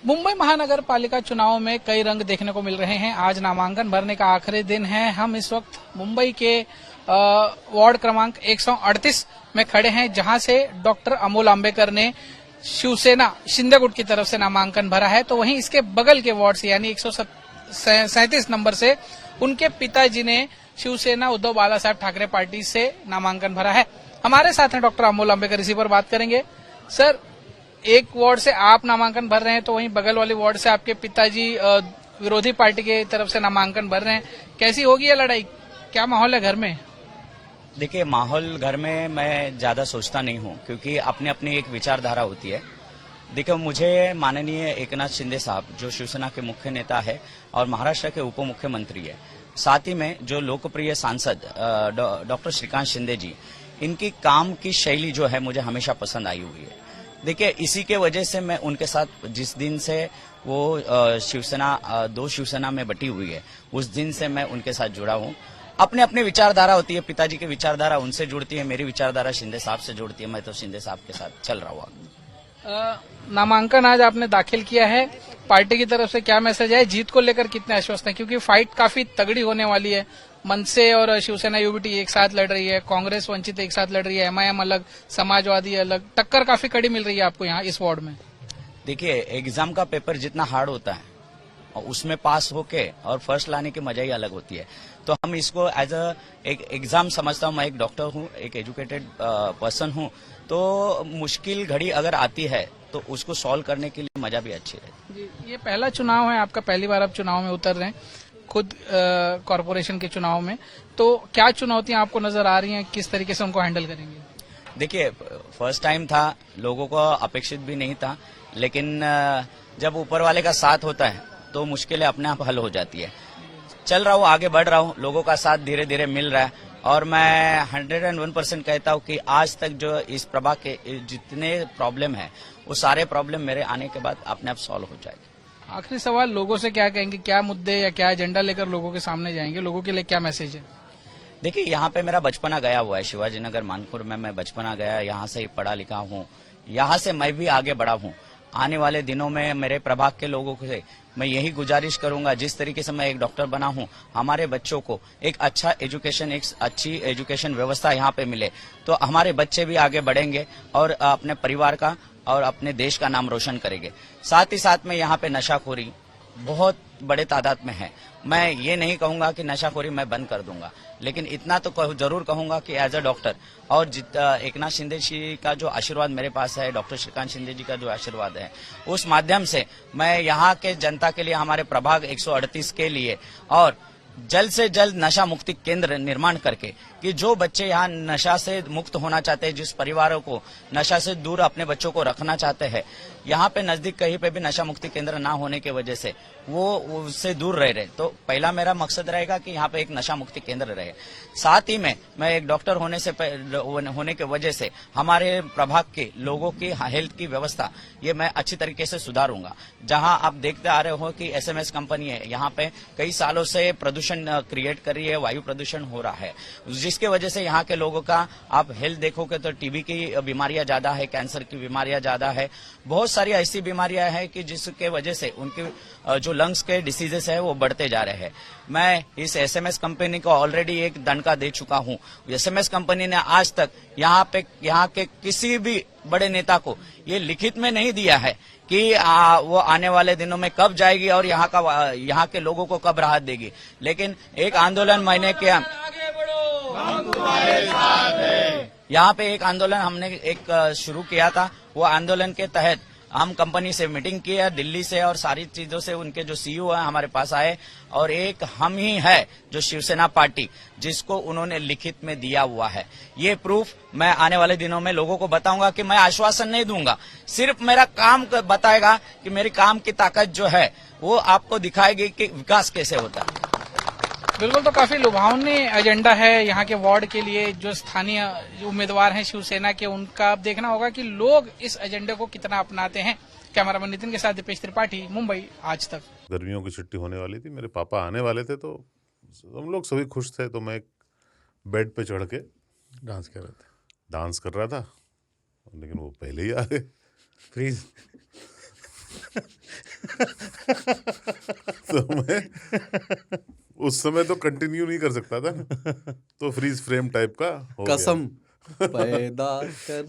मुंबई महानगर पालिका चुनाव में कई रंग देखने को मिल रहे हैं। आज नामांकन भरने का आखिरी दिन है। हम इस वक्त मुंबई के वार्ड क्रमांक 138 में खड़े हैं, जहां से डॉक्टर अमोल आंबेकर ने शिवसेना शिंदे गुट की तरफ से नामांकन भरा है। तो वहीं इसके बगल के वार्ड से यानी 137 नंबर से उनके पिताजी ने शिवसेना उद्धव बाला साहब ठाकरे पार्टी से नामांकन भरा है। हमारे साथ हैं डॉक्टर अमोल आंबेकर, इसी पर बात करेंगे। सर, एक वार्ड से आप नामांकन भर रहे हैं, तो वहीं बगल वाले वार्ड से आपके पिताजी विरोधी पार्टी की तरफ से नामांकन भर रहे हैं। कैसी होगी ये लड़ाई? क्या माहौल है घर में? देखिए, माहौल घर में मैं ज्यादा सोचता नहीं हूँ, क्योंकि अपनी अपनी एक विचारधारा होती है। देखो, मुझे माननीय एकनाथ शिंदे साहब जो शिवसेना के मुख्य नेता है और महाराष्ट्र के उप मुख्यमंत्री है, साथ ही में जो लोकप्रिय सांसद डॉक्टर श्रीकांत शिंदे जी, इनकी काम की शैली जो है मुझे हमेशा पसंद आई हुई है। देखिए, इसी के वजह से मैं उनके साथ जिस दिन से वो शिवसेना दो शिवसेना में बटी हुई है, उस दिन से मैं उनके साथ जुड़ा हूँ। अपने अपनी विचारधारा होती है, पिताजी की विचारधारा उनसे जुड़ती है, मेरी विचारधारा शिंदे साहब से जुड़ती है। मैं तो शिंदे साहब के साथ चल रहा हूँ। नामांकन आज आपने दाखिल किया है, पार्टी की तरफ से क्या मैसेज है? जीत को लेकर कितने आश्वस्त हैं? क्योंकि फाइट काफी तगड़ी होने वाली है। मनसे और शिवसेना यूबीटी एक साथ लड़ रही है, कांग्रेस वंचित एक साथ लड़ रही है, एमआईएम अलग, समाजवादी अलग। टक्कर काफी कड़ी मिल रही है आपको यहाँ इस वार्ड में। देखिए, एग्जाम का पेपर जितना हार्ड होता है और उसमें पास होके और फर्स्ट लाने की मजा ही अलग होती है। तो हम इसको एज एक एग्जाम समझता हूँ। मैं एक डॉक्टर हूँ, एक एजुकेटेड पर्सन हूँ, तो मुश्किल घड़ी अगर आती है तो उसको सॉल्व करने के लिए मजा भी अच्छी रहती है। जी, ये पहला चुनाव है आपका, पहली बार आप चुनाव में उतर रहे हैं, खुद कॉरपोरेशन के चुनाव में। तो क्या चुनौतियां आपको नजर आ रही हैं, किस तरीके से उनको हैंडल करेंगे? देखिए, फर्स्ट टाइम था, लोगों को अपेक्षित भी नहीं था, लेकिन जब ऊपर वाले का साथ होता है तो मुश्किलें अपने आप हल हो जाती है। चल रहा हूँ, आगे बढ़ रहा हूँ, लोगों का साथ धीरे धीरे मिल रहा है और मैं 101% कहता हूँ कि आज तक जो इस प्रभा के जितने प्रॉब्लम है, वो सारे प्रॉब्लम मेरे आने के बाद अपने आप सॉल्व हो जाएंगे। आखिरी सवाल, लोगों से क्या कहेंगे? क्या मुद्दे या क्या एजेंडा लेकर लोगों के सामने जाएंगे? लोगों के लिए क्या मैसेज है? देखिए, यहाँ पे मेरा बचपना गया हुआ है, शिवाजी नगर मानपुर में मैं बचपना गया, यहाँ से पढ़ा लिखा हूँ, यहाँ से मैं भी आगे बढ़ा हूँ। आने वाले दिनों में मेरे प्रभाग के लोगों से मैं यही गुजारिश करूंगा, जिस तरीके से मैं एक डॉक्टर बना हूं, हमारे बच्चों को एक अच्छा एजुकेशन, एक अच्छी एजुकेशन व्यवस्था यहाँ पे मिले, तो हमारे बच्चे भी आगे बढ़ेंगे और अपने परिवार का और अपने देश का नाम रोशन करेंगे। साथ ही साथ में यहाँ पे नशाखोरी बहुत बड़े तादाद में है। मैं ये नहीं कहूंगा कि नशाखोरी मैं बंद कर दूंगा, लेकिन इतना तो जरूर कहूंगा कि एज अ डॉक्टर और एकनाथ शिंदे जी का जो आशीर्वाद मेरे पास है, डॉक्टर श्रीकांत शिंदे जी का जो आशीर्वाद है, उस माध्यम से मैं यहाँ के जनता के लिए, हमारे प्रभाग 138 के लिए और जल्द से जल्द नशा मुक्ति केंद्र निर्माण करके, कि जो बच्चे यहाँ नशा से मुक्त होना चाहते हैं, जिस परिवारों को नशा से दूर अपने बच्चों को रखना चाहते हैं, यहाँ पे नजदीक कहीं पे भी नशा मुक्ति केंद्र ना होने की वजह से वो उससे दूर रह रहे। तो पहला मेरा मकसद रहेगा कि यहाँ पे एक नशा मुक्ति केंद्र रहे। साथ ही में मैं एक डॉक्टर होने की वजह से हमारे प्रभाग के लोगों की हेल्थ की व्यवस्था ये मैं अच्छी तरीके से सुधारूंगा। जहां आप देखते आ रहे हो कि एसएमएस कंपनी है, यहाँ पे कई सालों से प्रदूषण क्रिएट कर रही है, वायु प्रदूषण हो रहा है, जिसके वजह से यहाँ के लोगों का आप हेल्थ देखोगे तो टीबी की बीमारियां ज्यादा है, कैंसर की बीमारियां ज्यादा है, बहुत सारी ऐसी बीमारियां हैं कि जिसके वजह से उनकी जो लंग्स के डिसीजेस है वो बढ़ते जा रहे हैं। मैं इस एसएमएस कंपनी को ऑलरेडी एक दंडका दे चुका हूं। एसएमएस कंपनी ने आज तक यहाँ के किसी भी बड़े नेता को ये लिखित में नहीं दिया है कि वो आने वाले दिनों में कब जाएगी और यहाँ के लोगों को कब राहत देगी। लेकिन एक आंदोलन मैंने किया, यहाँ पे एक आंदोलन हमने एक शुरू किया था। वो आंदोलन के तहत हम कंपनी से मीटिंग किया दिल्ली से, और सारी चीजों से उनके जो सीईओ है हमारे पास आए, और एक हम ही है जो शिवसेना पार्टी जिसको उन्होंने लिखित में दिया हुआ है। ये प्रूफ मैं आने वाले दिनों में लोगों को बताऊंगा कि मैं आश्वासन नहीं दूंगा, सिर्फ मेरा काम बताएगा कि मेरी काम की ताकत जो है वो आपको दिखाएगी कि विकास कैसे होता है। बिल्कुल, तो काफी लुभावनी एजेंडा है यहाँ के वार्ड के लिए। जो स्थानीय उम्मीदवार हैं शिवसेना के, उनका अब देखना होगा कि लोग इस एजेंडे को कितना अपनाते हैं। कैमरामैन नितिन के साथ दीपेश त्रिपाठी, मुंबई आज तक। गर्मियों की छुट्टी होने वाली थी, मेरे पापा आने वाले थे, तो हम लोग सभी खुश थे। तो मैं एक बेड पे चढ़ के डांस कर रहा था, लेकिन वो पहले ही आ गए। प्लीज तो मैं उस समय तो कंटिन्यू नहीं कर सकता था ना, तो फ्रीज फ्रेम टाइप का हो गया। कसम पैदा कर